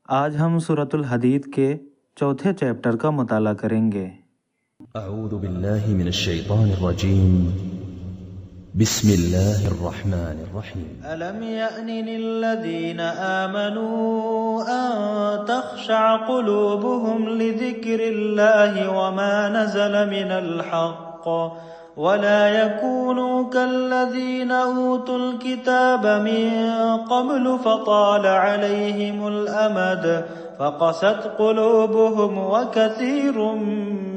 آج ہم سورۃ الحدید کے چوتھے چیپٹر کا مطالعہ کریں گے۔ اعوذ باللہ من الشیطان الرجیم بسم اللہ الرحمن الرحیم ألم يأن للذين آمنوا أن تخشع قلوبهم لذكر الله وما نزل من الحق ولا يكونوا كالذين أوتوا الكتاب من قبل فطال عليهم الأمد فقست قلوبهم وكثير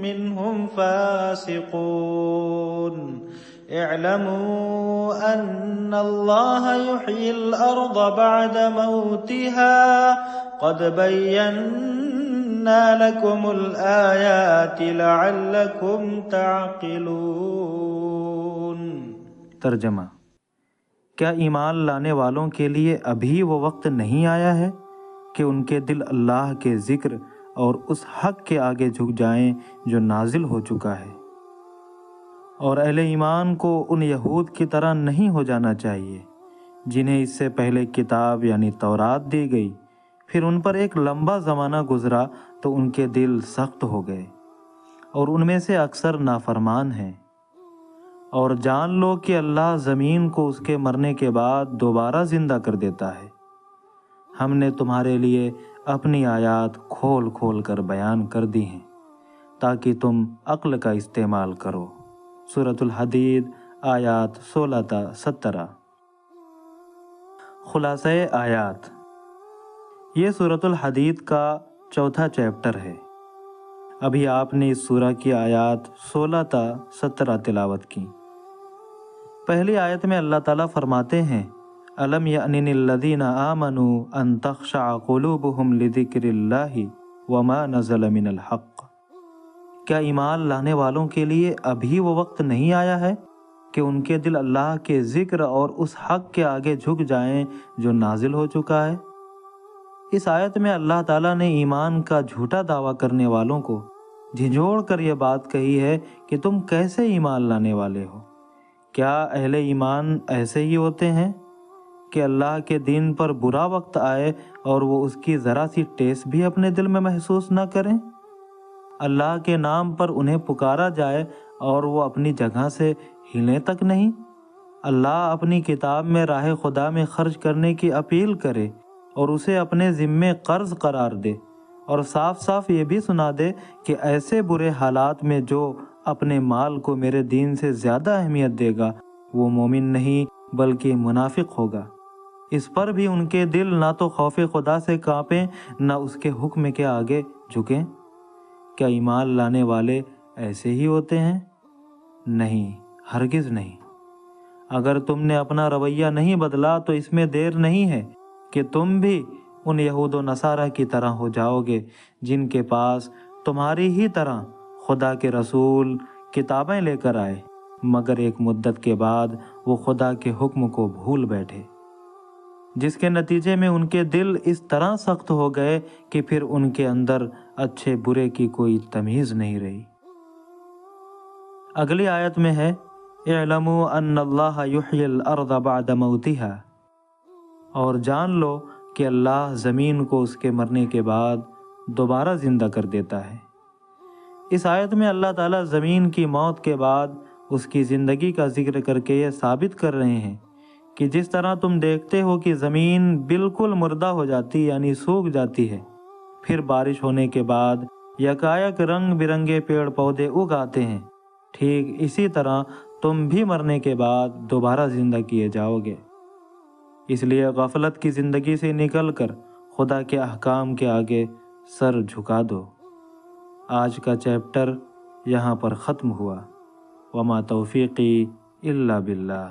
منهم فاسقون اعلموا ان الله يحيي الارض بعد موتها قد بينا لكم الايات لعلكم تعقلون۔ ترجمہ: کیا ایمان لانے والوں کے لیے ابھی وہ وقت نہیں آیا ہے کہ ان کے دل اللہ کے ذکر اور اس حق کے آگے جھک جائیں جو نازل ہو چکا ہے؟ اور اہل ایمان کو ان یہود کی طرح نہیں ہو جانا چاہیے جنہیں اس سے پہلے کتاب یعنی تورات دی گئی، پھر ان پر ایک لمبا زمانہ گزرا تو ان کے دل سخت ہو گئے اور ان میں سے اکثر نافرمان ہیں۔ اور جان لو کہ اللہ زمین کو اس کے مرنے کے بعد دوبارہ زندہ کر دیتا ہے۔ ہم نے تمہارے لیے اپنی آیات کھول کھول کر بیان کر دی ہیں تاکہ تم عقل کا استعمال کرو۔ سورۃ الحدید آیات 16 تا 17۔ خلاصہ آیات: یہ سورۃ الحدید کا چوتھا چیپٹر ہے۔ ابھی آپ نے اس سورہ کی آیات 16 تا 17 تلاوت کی۔ پہلی آیت میں اللہ تعالیٰ فرماتے ہیں: أَلَمْ يَأْنِ الَّذِينَ آمَنُوا أَن تَخْشَعَ قُلُوبُهُمْ لِذِكْرِ اللَّهِ وَمَا نَزَلَ مِنَ الْحَقِّ۔ کیا ایمان لانے والوں کے لیے ابھی وہ وقت نہیں آیا ہے کہ ان کے دل اللہ کے ذکر اور اس حق کے آگے جھک جائیں جو نازل ہو چکا ہے؟ اس آیت میں اللہ تعالیٰ نے ایمان کا جھوٹا دعویٰ کرنے والوں کو جھنجھوڑ کر یہ بات کہی ہے کہ تم کیسے ایمان لانے والے ہو؟ کیا اہل ایمان ایسے ہی ہوتے ہیں کہ اللہ کے دین پر برا وقت آئے اور وہ اس کی ذرا سی ٹیس بھی اپنے دل میں محسوس نہ کریں؟ اللہ کے نام پر انہیں پکارا جائے اور وہ اپنی جگہ سے ہلیں تک نہیں؟ اللہ اپنی کتاب میں راہ خدا میں خرچ کرنے کی اپیل کرے اور اسے اپنے ذمے قرض قرار دے، اور صاف صاف یہ بھی سنا دے کہ ایسے برے حالات میں جو اپنے مال کو میرے دین سے زیادہ اہمیت دے گا وہ مومن نہیں بلکہ منافق ہوگا۔ اس پر بھی ان کے دل نہ تو خوف خدا سے کانپیں نہ اس کے حکم کے آگے جھکیں۔ کیا ایمان لانے والے ایسے ہی ہوتے ہیں؟ نہیں، ہرگز نہیں۔ اگر تم نے اپنا رویہ نہیں بدلا تو اس میں دیر نہیں ہے کہ تم بھی ان یہود و نصارہ کی طرح ہو جاؤ گے جن کے پاس تمہاری ہی طرح خدا کے رسول کتابیں لے کر آئے، مگر ایک مدت کے بعد وہ خدا کے حکم کو بھول بیٹھے، جس کے نتیجے میں ان کے دل اس طرح سخت ہو گئے کہ پھر ان کے اندر اچھے برے کی کوئی تمیز نہیں رہی۔ اگلی آیت میں ہے: اعلموا ان اللہ یحیی الارض بعد موتها، اور جان لو کہ اللہ زمین کو اس کے مرنے کے بعد دوبارہ زندہ کر دیتا ہے۔ اس آیت میں اللہ تعالیٰ زمین کی موت کے بعد اس کی زندگی کا ذکر کر کے یہ ثابت کر رہے ہیں کہ جس طرح تم دیکھتے ہو کہ زمین بالکل مردہ ہو جاتی یعنی سوکھ جاتی ہے، پھر بارش ہونے کے بعد یکایک رنگ برنگے پیڑ پودے اگ آتے ہیں، ٹھیک اسی طرح تم بھی مرنے کے بعد دوبارہ زندہ کیے جاؤ گے۔ اس لیے غفلت کی زندگی سے نکل کر خدا کے احکام کے آگے سر جھکا دو۔ آج کا چیپٹر یہاں پر ختم ہوا۔ وما توفیقی الا باللہ۔